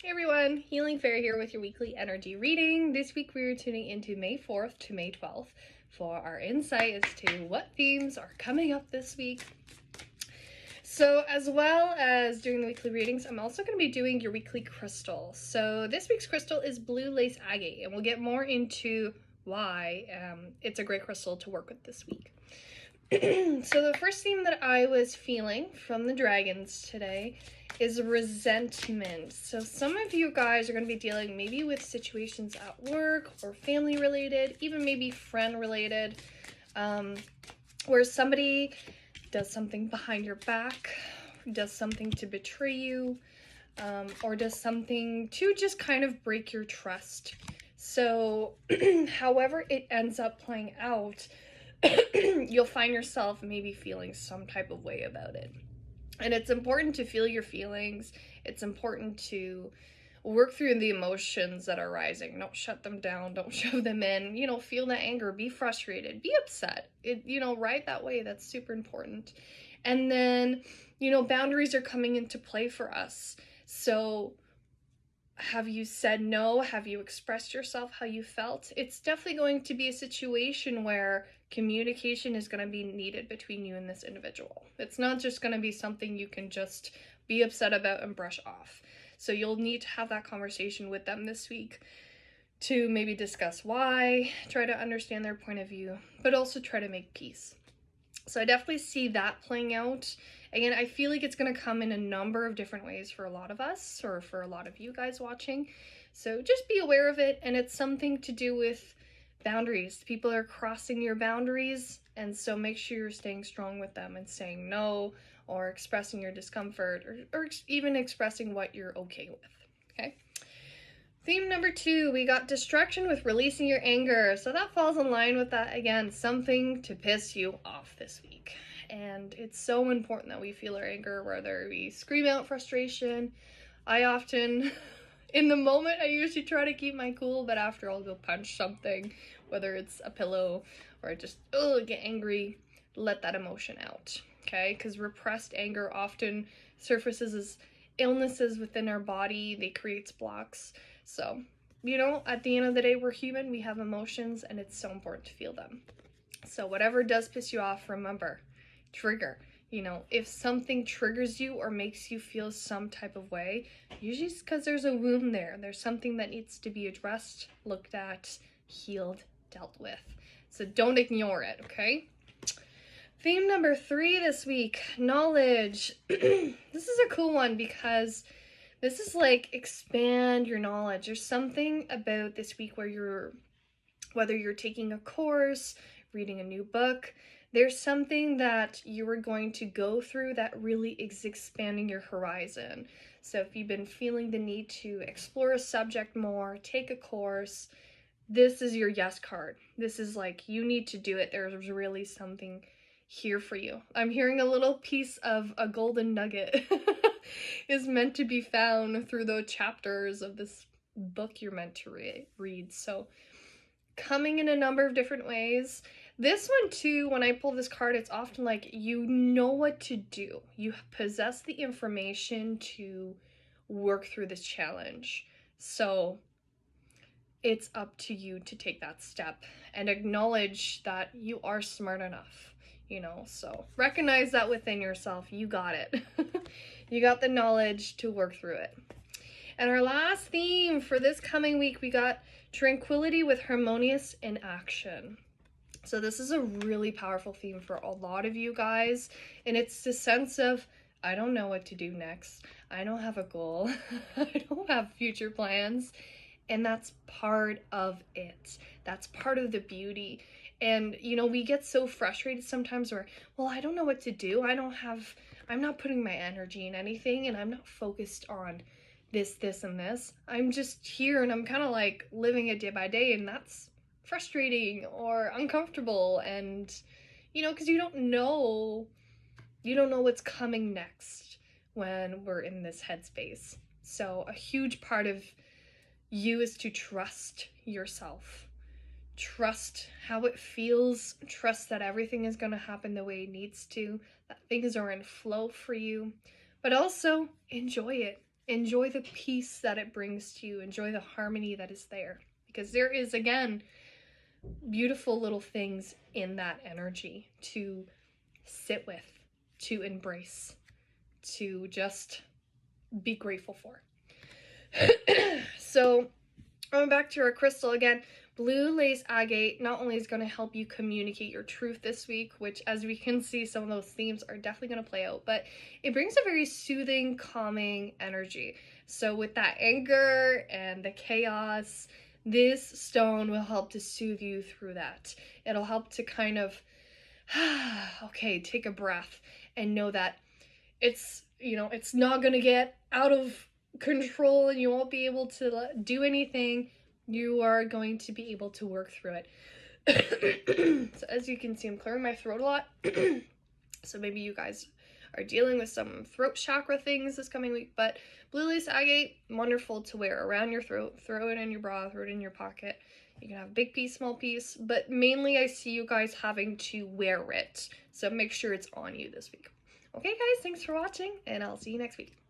Hey everyone, Healing Fairy here with your weekly energy reading. This week we are tuning into May 4th to May 12th for our insight as to what themes are coming up this week. So as well as doing the weekly readings, I'm also going to be doing your weekly crystal. So this week's crystal is Blue Lace Agate, and we'll get more into why it's a great crystal to work with this week. So the first theme that I was feeling from the dragons today is resentment. So some of you guys are going to be dealing maybe with situations at work or family related, even maybe friend related, where somebody does something behind your back, does something to betray you, or does something to just kind of break your trust. So however it ends up playing out, you'll find yourself maybe feeling some type of way about it. And it's important to feel your feelings. It's important to work through the emotions that are rising. Don't shut them down. Don't shove them in. Feel that anger. Be frustrated. Be upset. Right that way. That's super important. And then, boundaries are coming into play for us. So have you said no? Have you expressed yourself how you felt? It's definitely going to be a situation where communication is going to be needed between you and this individual. It's not just going to be something you can just be upset about and brush off. So you'll need to have that conversation with them this week to maybe discuss why, try to understand their point of view, but also try to make peace. So I definitely see that playing out. Again, I feel like it's going to come in a number of different ways for a lot of us, or for a lot of you guys watching. So just be aware of it, and it's something to do with boundaries. People are crossing your boundaries, and so make sure you're staying strong with them and saying no, or expressing your discomfort, or even expressing what you're okay with, okay? Theme number 2, we got distraction with releasing your anger. So that falls in line with that again, something to piss you off this week. And it's so important that we feel our anger, whether we scream out frustration. I often, in the moment, I usually try to keep my cool, but after I'll go punch something, whether it's a pillow or I just get angry, let that emotion out, okay? Because repressed anger often surfaces as illnesses within our body. They create blocks. So, at the end of the day, we're human, we have emotions, and it's so important to feel them. So whatever does piss you off, remember, trigger. If something triggers you or makes you feel some type of way, usually it's because there's a wound there. There's something that needs to be addressed, looked at, healed, dealt with. So don't ignore it, okay? Theme number 3 this week, knowledge. This is a cool one because this is like expand your knowledge. There's something about this week where whether you're taking a course, reading a new book, there's something that you are going to go through that really is expanding your horizon. So if you've been feeling the need to explore a subject more, take a course, this is your yes card. This is like, you need to do it. There's really something here for you. I'm hearing a little piece of a golden nugget is meant to be found through the chapters of this book you're meant to read. So coming in a number of different ways. This one too, when I pull this card, it's often like you know what to do. You possess the information to work through this challenge. So it's up to you to take that step and acknowledge that you are smart enough. So recognize that within yourself. You got it. You got the knowledge to work through it. And our last theme for this coming week, we got tranquility with harmonious in action. So this is a really powerful theme for a lot of you guys. And it's the sense of, I don't know what to do next. I don't have a goal. I don't have future plans. And that's part of it. That's part of the beauty. And, we get so frustrated sometimes where, well, I don't know what to do. I'm not putting my energy in anything, and I'm not focused on this, and this. I'm just here, and I'm kind of like living it day by day, and that's frustrating or uncomfortable. And, because you don't know what's coming next when we're in this headspace. So a huge part of you is to trust yourself. Trust how it feels. Trust that everything is going to happen the way it needs to, that things are in flow for you, but also enjoy it. Enjoy the peace that it brings to you. Enjoy the harmony that is there. Because there is, again, beautiful little things in that energy to sit with, to embrace, to just be grateful for. So, going back to our crystal again, blue lace agate not only is going to help you communicate your truth this week, which as we can see, some of those themes are definitely going to play out, but it brings a very soothing, calming energy. So with that anger and the chaos, this stone will help to soothe you through that. It'll help to kind of, okay, take a breath and know that it's, you know, it's not going to get out of control and you won't be able to do anything. You are going to be able to work through it. So as you can see, I'm clearing my throat a lot. So maybe you guys are dealing with some throat chakra things this coming week, but blue lace agate, wonderful to wear around your throat. Throw it in your bra, throw it in your pocket. You can have a big piece, small piece, but mainly I see you guys having to wear it. So make sure it's on you this week. Okay guys, thanks for watching, and I'll see you next week.